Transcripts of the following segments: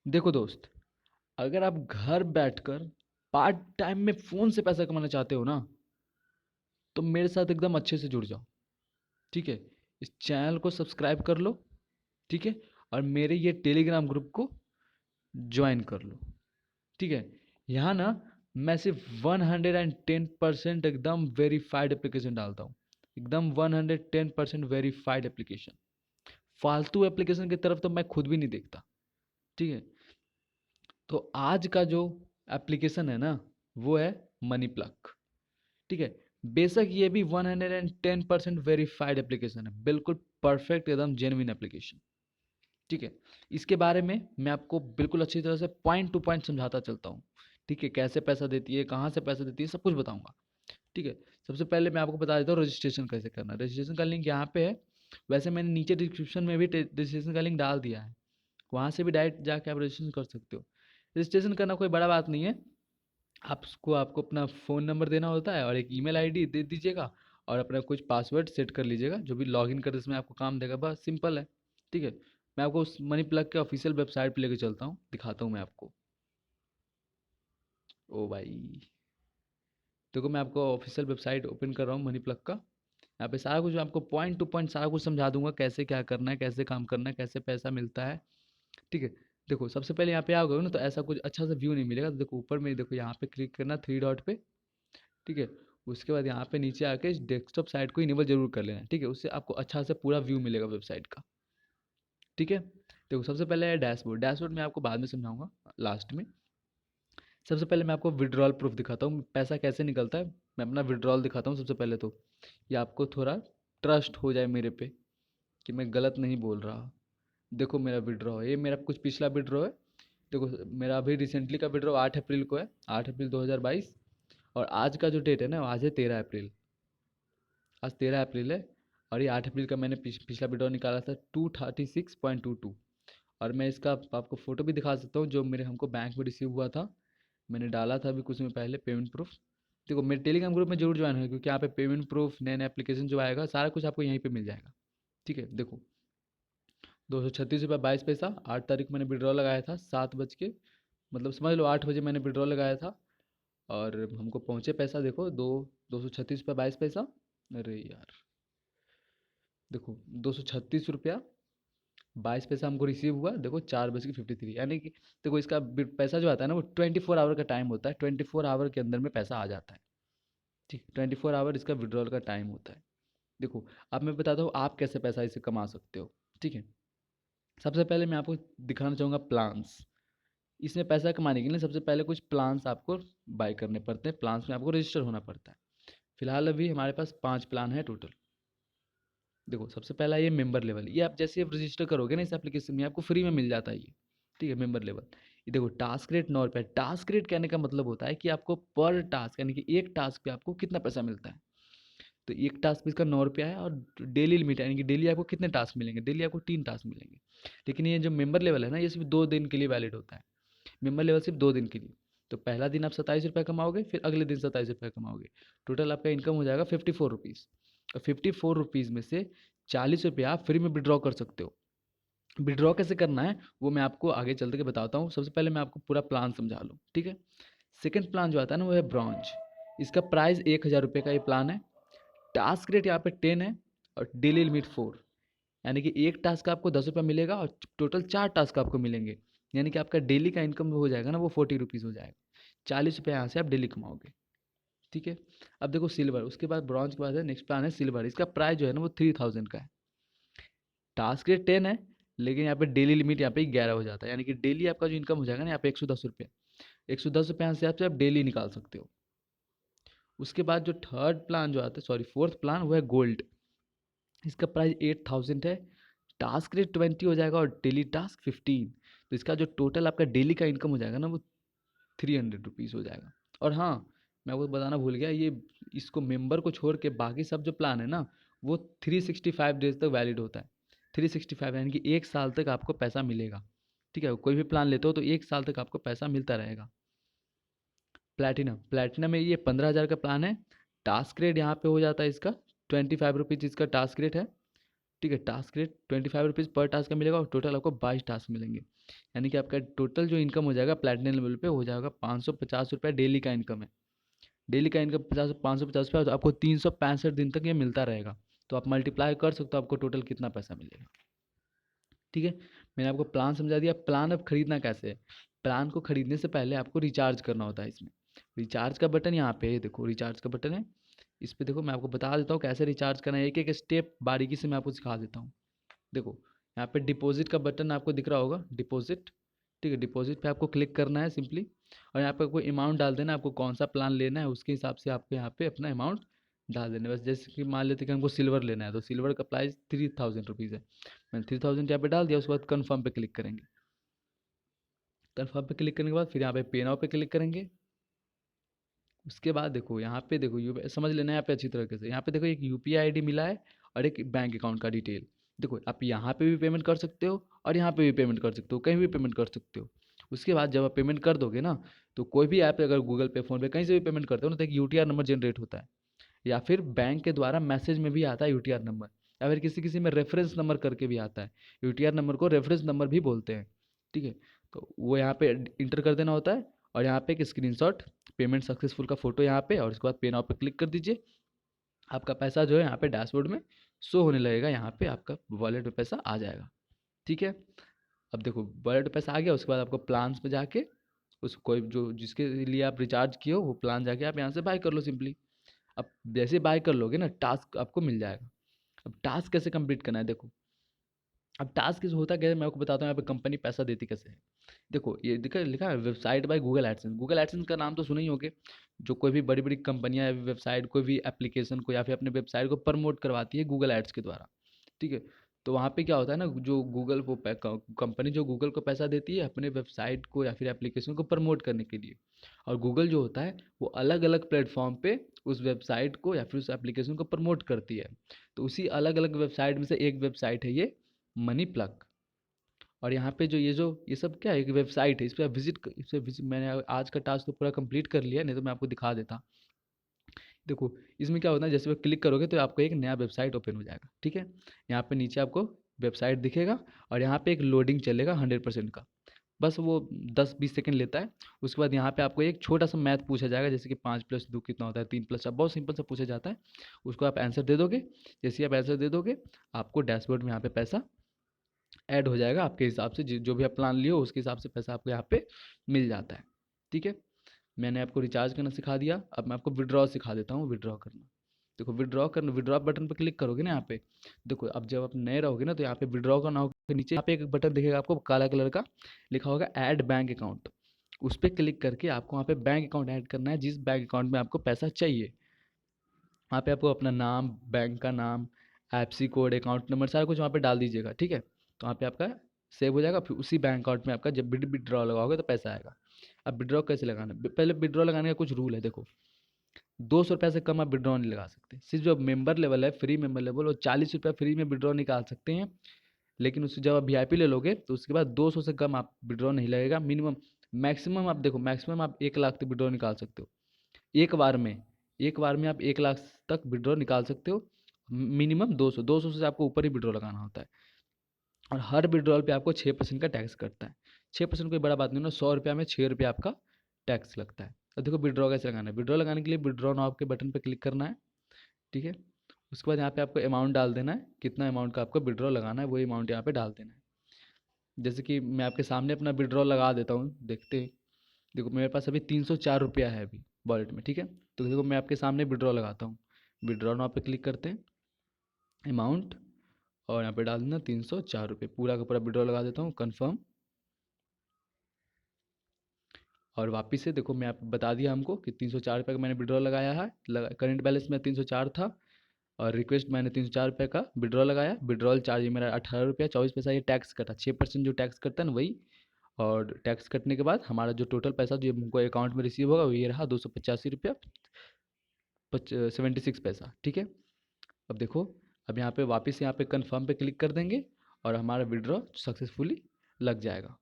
देखो दोस्त, अगर आप घर बैठकर पार्ट टाइम में फ़ोन से पैसा कमाना चाहते हो ना, तो मेरे साथ एकदम अच्छे से जुड़ जाओ। ठीक है? इस चैनल को सब्सक्राइब कर लो। ठीक है? और मेरे ये टेलीग्राम ग्रुप को ज्वाइन कर लो। ठीक है? यहाँ ना मैं सिर्फ 110% एकदम वेरीफाइड एप्लीकेशन डालता हूँ। एकदम 110% वेरीफाइड एप्लीकेशन। फालतू एप्लीकेशन की तरफ तो मैं खुद भी नहीं देखता। ठीक है? तो आज का जो एप्लीकेशन है ना, वो है मनी प्लग। ठीक है? बेशक ये भी 110% वेरीफाइड एप्लीकेशन है, बिल्कुल परफेक्ट एकदम जेन्युइन एप्लीकेशन। ठीक है? इसके बारे में मैं आपको बिल्कुल अच्छी तरह से पॉइंट टू पॉइंट समझाता चलता हूँ। ठीक है? कैसे पैसा देती है, कहाँ से पैसा देती है, सब कुछ बताऊंगा। ठीक है? सबसे पहले मैं आपको बता देता हूँ रजिस्ट्रेशन कैसे करना है। रजिस्ट्रेशन का लिंक यहाँ पे है। वैसे मैंने नीचे डिस्क्रिप्शन में भी रजिस्ट्रेशन का लिंक डाल दिया है। वहाँ से भी डायरेक्ट जाके आप रजिस्ट्रेशन कर सकते हो। रजिस्ट्रेशन करना कोई बड़ा बात नहीं है। आपको आपको अपना फ़ोन नंबर देना होता है और एक ईमेल आईडी दे दीजिएगा। और अपना कुछ पासवर्ड सेट कर लीजिएगा, जो भी लॉगिन करते समय आपको काम देगा, बस सिंपल है। ठीक है? मैं आपको उस मनी प्लग के ऑफिशियल वेबसाइट पे लेके चलता हूँ, दिखाता हूँ मैं आपको। ओ भाई, देखो मैं आपको ऑफिशियल वेबसाइट ओपन कर रहा हूँ मनी प्लग का। यहाँ पे सारा कुछ आपको पॉइंट टू पॉइंट सारा कुछ समझा दूंगा, कैसे क्या करना है, कैसे काम करना है, कैसे पैसा मिलता है। ठीक है? देखो सबसे पहले यहाँ पे आओगे ना, तो ऐसा कुछ अच्छा सा व्यू नहीं मिलेगा। तो देखो ऊपर में, देखो यहाँ पे क्लिक करना थ्री डॉट पे। ठीक है? उसके बाद यहाँ पे नीचे आके इस डेस्कटॉप साइट को इनेबल जरूर कर लेना। ठीक है? उससे आपको अच्छा से पूरा व्यू मिलेगा वेबसाइट का। ठीक है? देखो सबसे पहले है डैशबोर्ड। डैशबोर्ड में आपको बाद में समझाऊंगा, लास्ट में। सबसे पहले मैं आपको विड्रॉल प्रूफ दिखाता हूँ, पैसा कैसे निकलता है। मैं अपना विड्रॉल दिखाता हूँ सबसे पहले तो। ये आपको थोड़ा ट्रस्ट हो जाए मेरे पे कि मैं गलत नहीं बोल रहा। देखो मेरा विड्रॉ है, ये मेरा कुछ पिछला विड्रॉ है। देखो मेरा अभी रिसेंटली का विड्रॉ 8 अप्रैल को है, 8 अप्रैल 2022। और आज का जो डेट है ना, आज है 13 अप्रैल। आज 13 अप्रैल है। और ये 8 अप्रैल का मैंने पिछला विड्रॉ निकाला था 236.22। और मैं इसका आपको फ़ोटो भी दिखा सकता हूँ, जो मेरे हमको बैंक में रिसीव हुआ था। मैंने डाला था अभी कुछ समय पहले पेमेंट प्रूफ। देखो मेरे टेलीग्राम ग्रुप में जरूर ज्वाइन हो, क्योंकि यहाँ पे पेमेंट प्रूफ, नए नए एप्लीकेशन जो आएगा, सारा कुछ आपको यहीं पे मिल जाएगा। ठीक है? देखो 236 रुपये 22 पैसा 8 तारीख मैंने विड्रॉ लगाया था, 7 बज के, मतलब समझ लो 8 बजे मैंने विड्रॉ लगाया था। और हमको पहुँचे पैसा, देखो 236 रुपये 22 पैसा। अरे यार, देखो 236 रुपया 22 पैसा हमको रिसीव हुआ। देखो 4:53, यानी कि देखो इसका पैसा जो आता है ना, वो 24 आवर का टाइम होता है। 24 आवर के अंदर में पैसा आ जाता है। ठीक, 24 आवर इसका विड्रॉल का टाइम होता है। देखो अब मैं बताता हूँ आप कैसे पैसा इसे कमा सकते हो। ठीक है? सबसे पहले मैं आपको दिखाना चाहूँगा प्लान्स। इसमें पैसा कमाने के लिए सबसे पहले कुछ प्लान्स आपको बाय करने पड़ते हैं। प्लान्स में आपको रजिस्टर होना पड़ता है। फिलहाल अभी हमारे पास 5 प्लान है टोटल। देखो सबसे पहला ये मेंबर लेवल, ये आप जैसे आप रजिस्टर करोगे ना इस एप्लीकेशन में, आपको फ्री में मिल जाता है ये। ठीक है? Member level. ये देखो टास्क रेट 9 रुपये। टास्क रेट कहने का मतलब होता है कि आपको पर टास्क, यानी कि एक टास्क पे आपको कितना पैसा मिलता है। तो एक टास्क पे इसका 9 रुपया है। और डेली लिमिट है, यानी कि डेली आपको कितने टास्क मिलेंगे, डेली आपको 3 टास्क मिलेंगे। लेकिन ये जो मेंबर लेवल है ना, ये सिर्फ 2 दिन के लिए वैलिड होता है। मेंबर लेवल सिर्फ 2 दिन के लिए। तो पहला दिन आप 27 रुपये कमाओगे, फिर अगले दिन 27 रुपये कमाओगे। टोटल आपका इनकम हो जाएगा 54 रुपीज़। और 54 रुपीज़ में से 40 रुपये आप फ्री में विड्रॉ कर सकते हो। विड्रॉ कैसे करना है वो मैं आपको आगे चलते के बताता हूँ। सबसे पहले मैं आपको पूरा प्लान समझा लूँ। ठीक है? सेकंड प्लान जो आता है ना, वो है ब्रॉन्ज। इसका प्राइस 1000 रुपये का ये प्लान है। टास्क रेट यहाँ पे 10 है। और डेली लिमिट 4। यानी कि एक टास्क का आपको 10 रुपये मिलेगा, और टोटल 4 टास्क आपको मिलेंगे। यानी कि आपका डेली का इनकम हो जाएगा ना, वो 40 रुपीज़ हो जाएगा। 40 रुपये यहाँ से आप डेली कमाओगे। ठीक है? अब देखो सिल्वर, उसके बाद ब्रॉन्ज के बाद है नेक्स्ट प्लान है सिल्वर। इसका प्राइस जो है ना, वो 3000 का है। टास्क रेट 10 है। लेकिन यहाँ पे डेली लिमिट यहाँ पे 11 हो जाता है। यानी कि डेली आपका जो इनकम हो जाएगा ना, यहाँ पे 110 रुपये। 110 रुपये यहाँ से आप डेली निकाल सकते हो। उसके बाद जो थर्ड प्लान जो आता है, सॉरी फोर्थ प्लान, वो है गोल्ड। इसका प्राइस 8000 है। टास्क रेट 20 हो जाएगा, और डेली टास्क 15। तो इसका जो टोटल आपका डेली का इनकम हो जाएगा ना, वो 300 रुपीज़ हो जाएगा। और हाँ, मैं आपको बताना भूल गया, ये इसको मेंबर को छोड़ के बाकी सब जो प्लान है ना, वो 365 डेज तक वैलिड होता है। 365 यानी कि 1 साल तक आपको पैसा मिलेगा। ठीक है? कोई भी प्लान लेते हो तो 1 साल तक आपको पैसा मिलता रहेगा। प्लैटिनम, प्लैटिनम में ये 15,000 का प्लान है। टास्क रेट यहाँ पे हो जाता है इसका 25 रुपीज़, इसका टास्क रेट है। ठीक है। टास्क रेट 25 रुपीज़ पर टास्क का मिलेगा और टोटल आपको 22 टास्क मिलेंगे। यानी कि आपका टोटल जो इनकम हो जाएगा प्लेटिनम लेवल पे हो जाएगा 550 रुपये डेली का इनकम है। डेली का इनकम 550 रुपये, तो आपको 365 दिन तक ये मिलता रहेगा। तो आप मल्टीप्लाई कर सकते हो आपको टोटल कितना पैसा मिलेगा। ठीक है, मैंने आपको प्लान समझा दिया। प्लान अब खरीदना कैसे है? प्लान को खरीदने से पहले आपको रिचार्ज करना होता है। इसमें रिचार्ज का बटन यहाँ पे है, देखो रिचार्ज का बटन है। इस पे देखो, मैं आपको बता देता हूँ कैसे रिचार्ज करना है, एक एक स्टेप बारीकी से मैं आपको सिखा देता हूँ। देखो यहाँ पे डिपॉजिट का बटन आपको दिख रहा होगा, डिपॉजिट। ठीक है, डिपॉजिट पे आपको क्लिक करना है सिंपली, और यहाँ पे कोई अमाउंट डाल देना है, आपको कौन सा प्लान लेना है उसके हिसाब से आपको यहाँ पे अपना अमाउंट डाल देना है। बस जैसे कि मान लेते हैं कि हमको सिल्वर लेना है, तो सिल्वर का प्राइस 3000 रुपीज़ है। मैंने 3000 यहाँ पे डाल दिया। उसके बाद कन्फर्म पे क्लिक करेंगे। कन्फर्म पे क्लिक करने के बाद फिर यहाँ पे पे नाउ पे क्लिक करेंगे। उसके बाद देखो यहाँ पे देखो समझ लेना है यहाँ पे अच्छी तरीके से। यहाँ पे देखो एक यूपीआई आईडी मिला है और एक बैंक अकाउंट का डिटेल। देखो आप यहाँ पे भी पेमेंट कर सकते हो और यहाँ पे भी पेमेंट कर सकते हो, कहीं भी पेमेंट कर सकते हो। उसके बाद जब आप पेमेंट कर दोगे ना, तो कोई भी ऐप अगर गूगल पे, फोन पे, कहीं से भी पेमेंट करते हो ना, तो एक यूटीआर नंबर जनरेट होता है, या फिर बैंक के द्वारा मैसेज में भी आता है यूटीआर नंबर, या फिर किसी किसी में रेफरेंस नंबर करके भी आता है। यूटीआर नंबर को रेफरेंस नंबर भी बोलते हैं। ठीक है, तो वो यहाँ पे इंटर कर देना होता है, और यहाँ पे एक स्क्रीनशॉट पेमेंट सक्सेसफुल का फोटो यहाँ पे, और उसके बाद पे नाउ पे क्लिक कर दीजिए। आपका पैसा जो है यहाँ पे डैशबोर्ड में शो होने लगेगा, यहाँ पे आपका वॉलेट में पैसा आ जाएगा। ठीक है, अब देखो वॉलेट में पैसा आ गया। उसके बाद आपको प्लान्स पे जाके उस कोई जो जिसके लिए आप रिचार्ज किए हो वो प्लान जाके आप यहाँ से बाय कर लो सिंपली। अब जैसे बाय कर लोगे ना, टास्क आपको मिल जाएगा। अब टास्क कैसे कंप्लीट करना है देखो। अब टास्क किस होता क्या है, मैं आपको बताता हूँ यहाँ पे कंपनी पैसा देती कैसे है। देखो ये दिखा लिखा है website by Google AdSense. Google AdSense का नाम तो सुने ही होगे। जो कोई भी बड़ी बड़ी कंपनियां या वेबसाइट, कोई भी एप्लीकेशन को या फिर अपने वेबसाइट को प्रमोट करवाती है गूगल एड्स के द्वारा। ठीक है, तो वहाँ पे क्या होता है ना, जो गूगल को कंपनी जो गूगल को पैसा देती है अपने वेबसाइट को या फिर एप्लीकेशन को प्रमोट करने के लिए, और गूगल जो होता है वो अलग अलग प्लेटफॉर्म पे उस वेबसाइट को या फिर उस एप्लीकेशन को प्रमोट करती है। तो उसी अलग अलग वेबसाइट में से एक वेबसाइट है ये मनी प्लग। और यहाँ पे ये सब क्या है, एक वेबसाइट है। इस पर आप विजिट मैंने आज का टास्क तो पूरा कंप्लीट कर लिया, नहीं तो मैं आपको दिखा देता। देखो इसमें क्या होता है, जैसे आप क्लिक करोगे तो आपको एक नया वेबसाइट ओपन हो जाएगा। ठीक है, यहाँ पे नीचे आपको वेबसाइट दिखेगा, और यहाँ पे एक लोडिंग चलेगा 100% का। बस वो 10-20 सेकंड लेता है। उसके बाद यहाँ पे आपको एक छोटा सा मैथ पूछा जाएगा, जैसे कि 5+2 कितना होता है, 3+4, बहुत सिंपल सा पूछा जाता है। उसको आप आंसर दे दोगे। जैसे ही आप आंसर दे दोगे, आपको डैशबोर्ड में यहाँ पे पैसा ऐड हो जाएगा आपके हिसाब से, जो भी आप प्लान लिए हो उसके हिसाब से पैसा आपको यहाँ पे मिल जाता है। ठीक है, मैंने आपको रिचार्ज करना सिखा दिया। अब मैं आपको विड्रॉ सिखा देता हूँ, विड्रॉ करना। देखो विड्रॉ करना, विड्रॉ बटन पर क्लिक करोगे ना यहाँ पे। देखो अब जब आप नए रहोगे ना, तो यहाँ पे विड्रॉ करना होगा, नीचे यहाँ पे एक बटन दिखेगा आपको काला कलर का, लिखा होगा ऐड बैंक अकाउंट। उस पर क्लिक करके आपको वहाँ पे बैंक अकाउंट ऐड करना है, जिस बैंक अकाउंट में आपको पैसा चाहिए। वहाँ पे आपको अपना नाम, बैंक का नाम, आईएफएससी कोड, अकाउंट नंबर, सारा कुछ वहाँ पे डाल दीजिएगा। ठीक है, तो वहाँ पे आपका सेव हो जाएगा। फिर उसी बैंक अकाउंट में आपका जब भी विड्रॉ लगाओगे तो पैसा आएगा। अब विड्रॉ कैसे लगाना है, पहले विड्रॉ लगाने का कुछ रूल है। देखो 200 रुपये से कम आप विड्रॉ नहीं लगा सकते। सिर्फ जो मेंबर लेवल है, फ्री मेंबर लेवल, वो 40 रुपये फ्री में विड्रॉ निकाल सकते हैं। लेकिन उससे जब आप वीआईपी ले लोगे तो उसके बाद 200 से कम आप विड्रॉ नहीं लगेगा। मिनिमम, मैक्सिमम आप देखो, मैक्सिमम आप 1 लाख तक विड्रॉ निकाल सकते हो एक बार में। एक बार में आप 1 लाख तक विड्रॉ निकाल सकते हो। मिनिमम 200 से आपको ऊपर ही विड्रॉ लगाना होता है। और हर विड्रॉल पे आपको 6% का टैक्स कटता है। 6% कोई बड़ा बात नहीं ना, 100 रुपया में 6 रुपया आपका टैक्स लगता है। अब देखो विड्रॉ कैसे लगाना है। विड्रॉ लगाने के लिए विड्रॉ नाउ के बटन पर क्लिक करना है। ठीक है, उसके बाद यहाँ पे आपको अमाउंट डाल देना है, कितना अमाउंट का आपको विड्रॉ लगाना है वही अमाउंट यहाँ पे डाल देना है। जैसे कि मैं आपके सामने अपना विड्रॉ लगा देता हूँ, देखते हैं। देखो मेरे पास अभी 304 रुपया है अभी वॉलेट में। ठीक है, तो देखो मैं आपके सामने विड्रॉ लगाता हूँ। विड्रॉ नाउ पे क्लिक करते हैं, अमाउंट, और यहाँ पे डाल देना 304 रुपये। पूरा का पूरा विड्रॉ लगा देता हूँ, कन्फर्म। और वापस से देखो, मैं आप बता दिया हमको कि 304 रुपये का मैंने विड्रॉ लगाया है। करंट बैलेंस में 304 था, और रिक्वेस्ट मैंने 304 रुपये का विड्रॉ लगाया। विड्रॉल चार्ज मेरा 18 रुपया 24 पैसा। ये टैक्स कटा, 6% जो टैक्स कटता है ना वही। और टैक्स कटने के बाद हमारा जो टोटल पैसा जो हमको अकाउंट में रिसीव होगा वो ये रहा 285 रुपया 76 पैसा। ठीक है, अब देखो, अब यहाँ पे वापस यहाँ पे कंफर्म पे क्लिक कर देंगे, और हमारा विड्रॉ सक्सेसफुली लग जाएगा।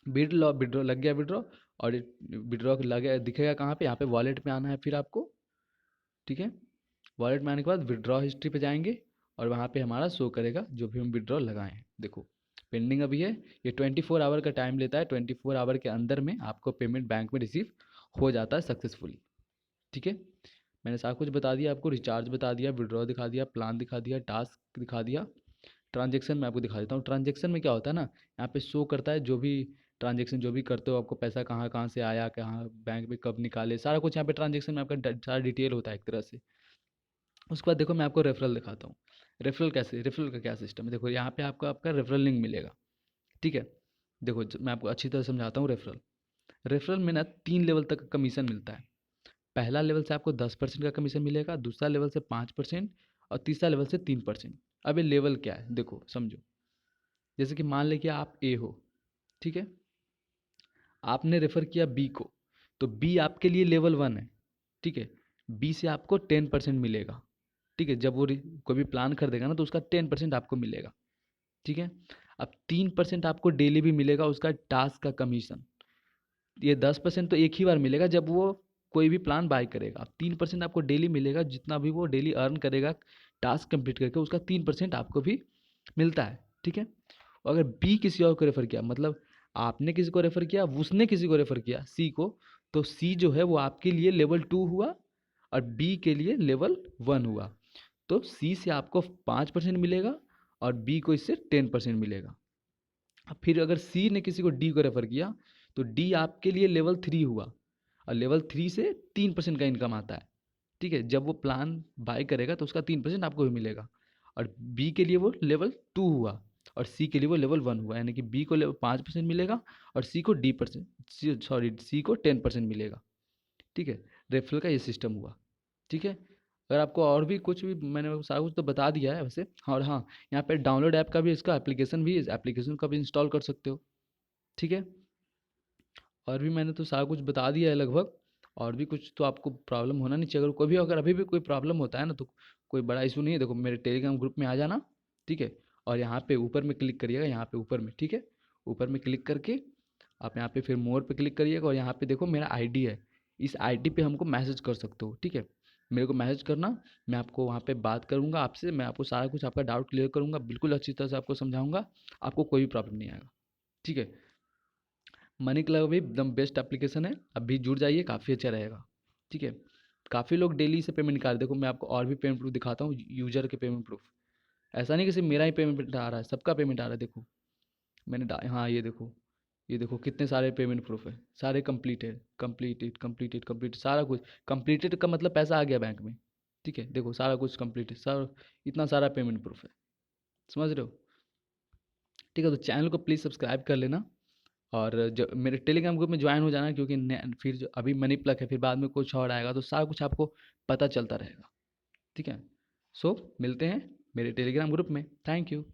विड्रॉ लग गया, विड्रॉ। और विड्रॉ लगे दिखेगा कहाँ पे, यहाँ पे वॉलेट में आना है फिर आपको। ठीक है, वॉलेट में आने के बाद विड्रॉ हिस्ट्री पे जाएंगे, और वहाँ पे हमारा शो करेगा जो भी हम विड्रॉल लगाए हैं। देखो पेंडिंग अभी है, ये 24 आवर का टाइम लेता है, 24 आवर के अंदर में आपको पेमेंट बैंक में रिसीव हो जाता है सक्सेसफुली। ठीक है, मैंने सारा कुछ बता दिया आपको, रिचार्ज बता दिया, विड्रॉ दिखा दिया, प्लान दिखा दिया, टास्क दिखा दिया। ट्रांजेक्शन में आपको दिखा देता हूँ। ट्रांजेक्शन में क्या होता है ना, यहाँ पे शो करता है जो भी ट्रांजेक्शन जो भी करते हो, आपको पैसा कहाँ कहाँ से आया, कहाँ बैंक में कब निकाले, सारा कुछ यहाँ पे ट्रांजेक्शन में आपका सारा डिटेल होता है एक तरह से। उसके बाद देखो मैं आपको रेफरल दिखाता हूँ। रेफरल कैसे, रेफरल का क्या सिस्टम है, देखो यहाँ पे आपको आपका रेफरल लिंक मिलेगा। ठीक है, देखो मैं आपको अच्छी तरह समझाता हूँ। रेफरल रेफरल में ना 3 लेवल तक कमीशन मिलता है। पहला लेवल से आपको 10% का कमीशन मिलेगा, दूसरा लेवल से 5% और तीसरा लेवल से 3%। अब ये लेवल क्या है देखो समझो। जैसे कि मान लें कि आप ए हो, ठीक है, आपने रेफर किया बी को, तो बी आपके लिए लेवल 1 है। ठीक है, बी से आपको 10% मिलेगा। ठीक है, जब वो कोई भी प्लान खरीदेगा ना तो उसका 10% आपको मिलेगा। ठीक है, अब 3% आपको डेली भी मिलेगा उसका टास्क का कमीशन। ये 10% तो एक ही बार मिलेगा जब वो कोई भी प्लान बाय करेगा। 3% आपको डेली मिलेगा, जितना भी वो डेली अर्न करेगा टास्क कंप्लीट करके, उसका 3% आपको भी मिलता है। ठीक है, अगर बी किसी और को रेफर किया, मतलब आपने किसी को रेफर किया, उसने किसी को रेफर किया सी को, तो सी जो है वो आपके लिए लेवल 2 हुआ और बी के लिए लेवल 1 हुआ। तो सी से आपको 5% मिलेगा और बी को इससे 10% मिलेगा। अब फिर अगर सी ने किसी को डी को रेफर किया, तो डी आपके लिए लेवल 3 हुआ और लेवल 3 से 3% का इनकम आता है। ठीक है, जब वो प्लान बाय करेगा तो उसका 3% आपको भी मिलेगा। और बी के लिए वो लेवल 2 हुआ और सी के लिए वो लेवल 1 हुआ, यानी कि बी को 5% मिलेगा और सी को डी परसेंट, सॉरी सी को 10% मिलेगा। ठीक है, रेफरल का ये सिस्टम हुआ। ठीक है, अगर आपको और भी कुछ भी, मैंने सारा कुछ तो बता दिया है वैसे। और हाँ, यहाँ पे डाउनलोड ऐप का भी, इसका एप्लीकेशन भी, इस एप्लीकेशन का भी इंस्टॉल कर सकते हो। ठीक है, और भी मैंने तो सारा कुछ बता दिया है लगभग। और भी कुछ तो आपको प्रॉब्लम होना नहीं चाहिए। अगर कोई भी, अगर अभी भी कोई प्रॉब्लम होता है ना, तो कोई बड़ा इशू नहीं है। देखो मेरे टेलीग्राम ग्रुप में आ जाना। ठीक है, और यहाँ पे ऊपर में क्लिक करिएगा, यहाँ पे ऊपर में, ठीक है, ऊपर में क्लिक करके आप यहाँ पे फिर मोर पे क्लिक करिएगा और यहाँ पे देखो मेरा आईडी है। इस आईडी पे हमको मैसेज कर सकते हो। ठीक है, मेरे को मैसेज करना, मैं आपको वहाँ पे बात करूँगा आपसे, मैं आपको सारा कुछ आपका डाउट क्लियर करूँगा, बिल्कुल अच्छी तरह से आपको समझाऊँगा, आपको कोई भी प्रॉब्लम नहीं आएगा। ठीक है, मनी क्लब भी एकदम बेस्ट एप्लीकेशन है, अभी जुड़ जाइए, काफ़ी अच्छा रहेगा। ठीक है, काफ़ी लोग डेली से पेमेंट निकाल, देखो मैं आपको और भी पेमेंट प्रूफ दिखाता हूँ, यूजर के पेमेंट प्रूफ। ऐसा नहीं कि सिर्फ मेरा ही पेमेंट आ रहा है, सबका पेमेंट आ रहा है। देखो मैंने हाँ ये देखो, ये देखो कितने सारे पेमेंट प्रूफ है, सारे कंप्लीटेड कंप्लीटेड कंप्लीटेड कंप्लीट, सारा कुछ कंप्लीटेड का मतलब पैसा आ गया बैंक में। ठीक है, देखो सारा कुछ कंप्लीटेड, सर इतना सारा पेमेंट प्रूफ है, समझ रहे हो। ठीक है, तो चैनल को प्लीज़ सब्सक्राइब कर लेना और जो मेरे टेलीग्राम ग्रुप में ज्वाइन हो जाना, क्योंकि फिर जो अभी मनी प्लग है, फिर बाद में कुछ और आएगा तो सारा कुछ आपको पता चलता रहेगा। ठीक है, सो मिलते हैं मेरे टेलीग्राम ग्रुप में। Thank you.